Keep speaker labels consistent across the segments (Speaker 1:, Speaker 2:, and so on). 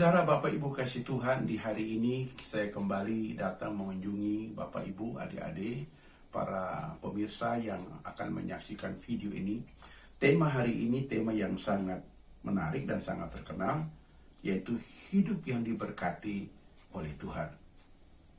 Speaker 1: Saudara Bapak Ibu kasih Tuhan, di hari ini saya kembali datang mengunjungi Bapak Ibu, adik-adik, para pemirsa yang akan menyaksikan video ini. Tema hari ini tema yang sangat menarik dan sangat terkenal, yaitu hidup yang diberkati oleh Tuhan.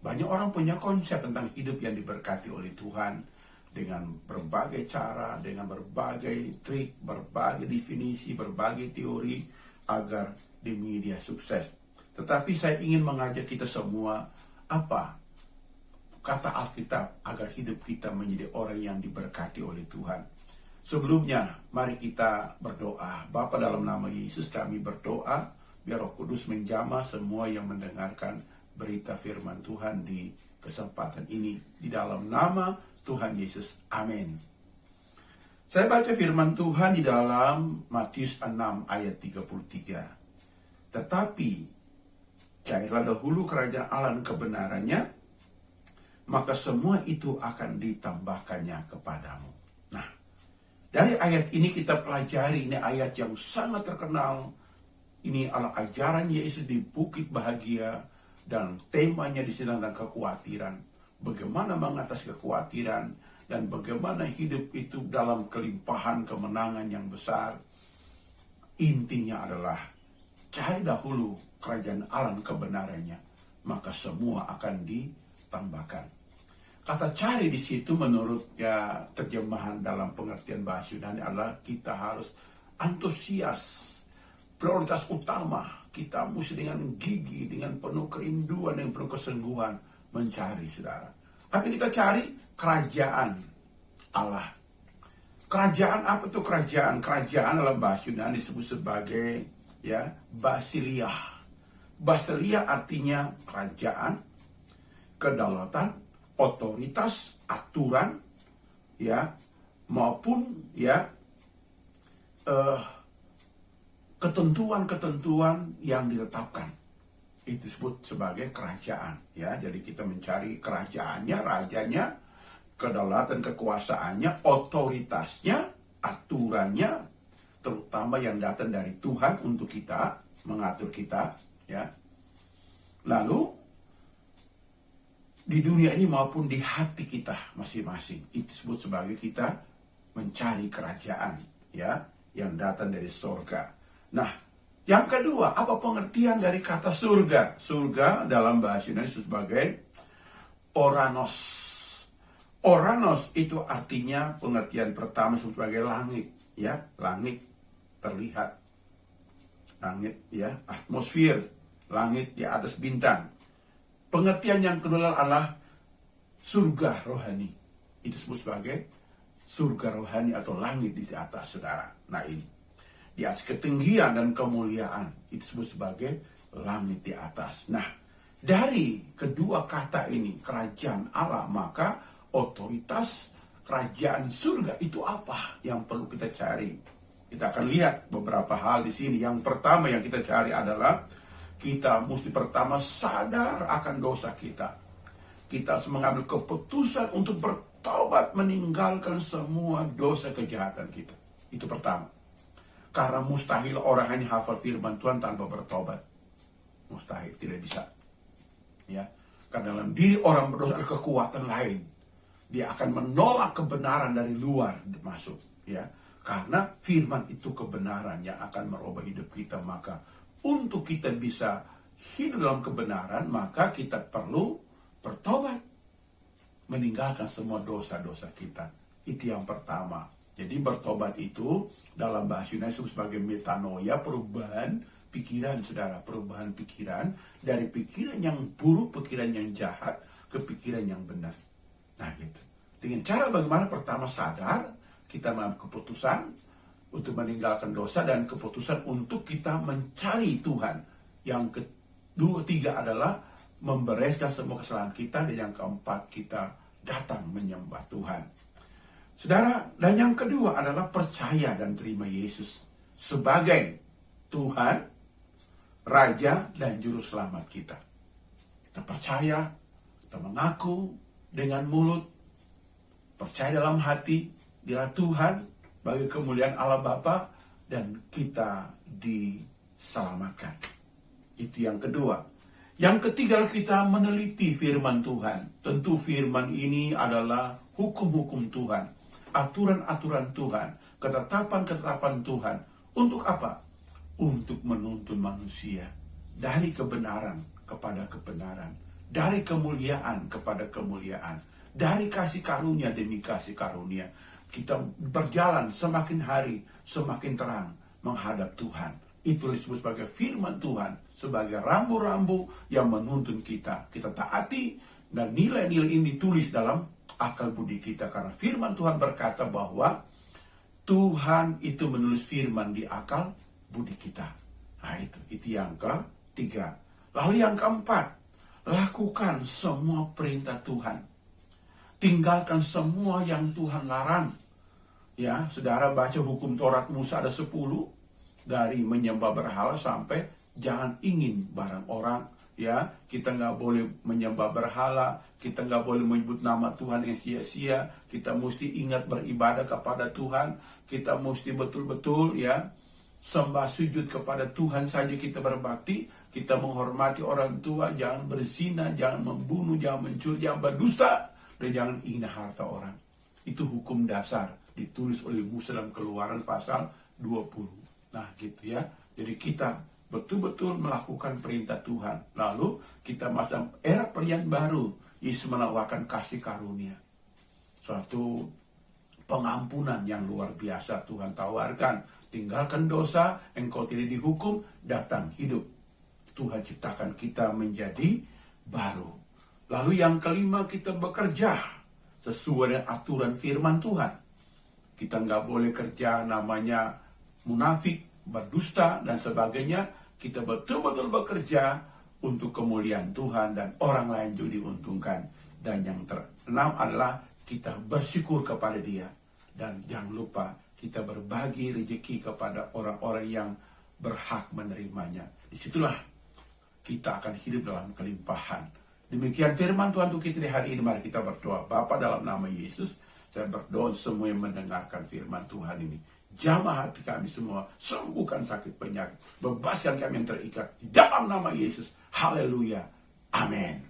Speaker 1: Banyak orang punya konsep tentang hidup yang diberkati oleh Tuhan dengan berbagai cara, dengan berbagai trik, berbagai definisi, berbagai teori agar demi dia sukses. Tetapi saya ingin mengajak kita semua, apa kata Alkitab agar hidup kita menjadi orang yang diberkati oleh Tuhan. Sebelumnya, mari kita berdoa. Bapa, dalam nama Yesus kami berdoa, biar Roh Kudus menjamah semua yang mendengarkan berita firman Tuhan di kesempatan ini. Di dalam nama Tuhan Yesus, amin. Saya baca firman Tuhan di dalam Matius 6 ayat 33. Tetapi carilah dahulu kerajaan Allah dan kebenarannya, maka semua itu akan ditambahkannya kepadamu. Nah, dari ayat ini kita pelajari, ini ayat yang sangat terkenal. Ini adalah ajaran Yesus di Bukit Bahagia, dan temanya di sini tentang kekhawatiran. Bagaimana mengatasi kekhawatiran dan bagaimana hidup itu dalam kelimpahan kemenangan yang besar. Intinya adalah cari dahulu kerajaan Allah dan kebenarannya, maka semua akan ditambahkan. Kata cari di situ menurut terjemahan dalam pengertian bahasa Yunani adalah kita harus antusias, prioritas utama. Kita mesti dengan gigi, dengan penuh kerinduan, dengan penuh kesungguhan mencari, saudara. Tapi kita cari kerajaan Allah. Kerajaan apa itu kerajaan? Kerajaan dalam bahasa Yunani disebut sebagai Basilia. Basilia artinya kerajaan, kedaulatan, otoritas, aturan, maupun ketentuan-ketentuan yang ditetapkan. Itu disebut sebagai kerajaan. Jadi kita mencari kerajaannya, rajanya, kedaulatan, kekuasaannya, otoritasnya, aturannya, terutama yang datang dari Tuhan untuk kita, mengatur kita, Lalu, di dunia ini maupun di hati kita masing-masing, itu disebut sebagai kita mencari kerajaan, yang datang dari surga. Nah, yang kedua, apa pengertian dari kata surga? Surga dalam bahasa Yunani sebagai oranos. Oranos itu artinya pengertian pertama sebagai langit, langit terlihat, langit atmosfer, langit di atas bintang. Pengertian yang kedua adalah surga rohani. Itu disebut sebagai surga rohani atau langit di atas, saudara. Nah, ini di atas ketinggian dan kemuliaan, itu disebut sebagai langit di atas. Nah, dari kedua kata ini, kerajaan Allah, maka otoritas kerajaan surga itu apa yang perlu kita cari? Kita akan lihat beberapa hal di sini. Yang pertama yang kita cari adalah kita mesti pertama sadar akan dosa kita. Kita harus mengambil keputusan untuk bertobat, meninggalkan semua dosa kejahatan kita. Itu pertama. Karena mustahil orang hanya hafal firman Tuhan tanpa bertobat. Mustahil, tidak bisa. Karena dalam diri orang berdosa ada kekuatan lain. Dia akan menolak kebenaran dari luar masuk. Karena firman itu kebenaran yang akan merubah hidup kita. Maka untuk kita bisa hidup dalam kebenaran, maka kita perlu bertobat. Meninggalkan semua dosa-dosa kita. Itu yang pertama. Jadi bertobat itu dalam bahasa Yunani sebagai metanoia, perubahan pikiran, saudara. Perubahan pikiran dari pikiran yang buruk, pikiran yang jahat, ke pikiran yang benar. Nah, gitu. Dengan cara bagaimana? Pertama sadar, kita mengambil keputusan untuk meninggalkan dosa dan keputusan untuk kita mencari Tuhan. Yang ketiga adalah membereskan semua kesalahan kita, dan yang keempat kita datang menyembah Tuhan. Saudara, dan yang kedua adalah percaya dan terima Yesus sebagai Tuhan, Raja, dan Juru Selamat kita. Kita percaya, kita mengaku dengan mulut, percaya dalam hati, Dia Tuhan, bagi kemuliaan Allah Bapa, dan kita diselamatkan. Itu yang kedua. Yang ketiga, kita meneliti firman Tuhan. Tentu firman ini adalah hukum-hukum Tuhan, aturan-aturan Tuhan, ketetapan-ketetapan Tuhan. Untuk apa? Untuk menuntun manusia dari kebenaran kepada kebenaran, dari kemuliaan kepada kemuliaan, dari kasih karunia demi kasih karunia. Kita berjalan semakin hari semakin terang menghadap Tuhan. Itu disebut sebagai firman Tuhan, sebagai rambu-rambu yang menuntun kita. Kita taati, dan nilai-nilai ini ditulis dalam akal budi kita. Karena firman Tuhan berkata bahwa Tuhan itu menulis firman di akal budi kita. Nah itu yang ketiga. Lalu yang keempat, lakukan semua perintah Tuhan. Tinggalkan semua yang Tuhan larang. Ya, saudara baca hukum Taurat Musa ada 10. Dari menyembah berhala sampai jangan ingin barang orang. Ya, kita nggak boleh menyembah berhala. Kita nggak boleh menyebut nama Tuhan yang sia-sia. Kita mesti ingat beribadah kepada Tuhan. Kita mesti betul-betul ya sembah sujud kepada Tuhan saja kita berbakti. Kita menghormati orang tua. Jangan berzina, jangan membunuh, jangan mencuri, jangan berdusta. Dan jangan ingin harta orang. Itu hukum dasar ditulis oleh Musa dalam Keluaran pasal 20. Nah gitu ya. Jadi kita betul-betul melakukan perintah Tuhan. Lalu kita masuk dalam era perjanjian baru. Yesus menawarkan kasih karunia. Suatu pengampunan yang luar biasa Tuhan tawarkan. Tinggalkan dosa, engkau tidak dihukum, datang hidup. Tuhan ciptakan kita menjadi baru. Lalu yang kelima, kita bekerja sesuai dengan aturan firman Tuhan. Kita nggak boleh kerja namanya munafik, berdusta, dan sebagainya. Kita betul-betul bekerja untuk kemuliaan Tuhan dan orang lain juga diuntungkan. Dan yang keenam adalah kita bersyukur kepada Dia. Dan jangan lupa kita berbagi rezeki kepada orang-orang yang berhak menerimanya. Disitulah kita akan hidup dalam kelimpahan. Demikian firman Tuhan untuk kita di hari ini. Mari kita berdoa. Bapa, dalam nama Yesus, saya berdoa semua yang mendengarkan firman Tuhan ini. Jamah hati kami semua. Sembuhkan sakit penyakit. Bebaskan kami yang terikat. Di dalam nama Yesus. Haleluya. Amin.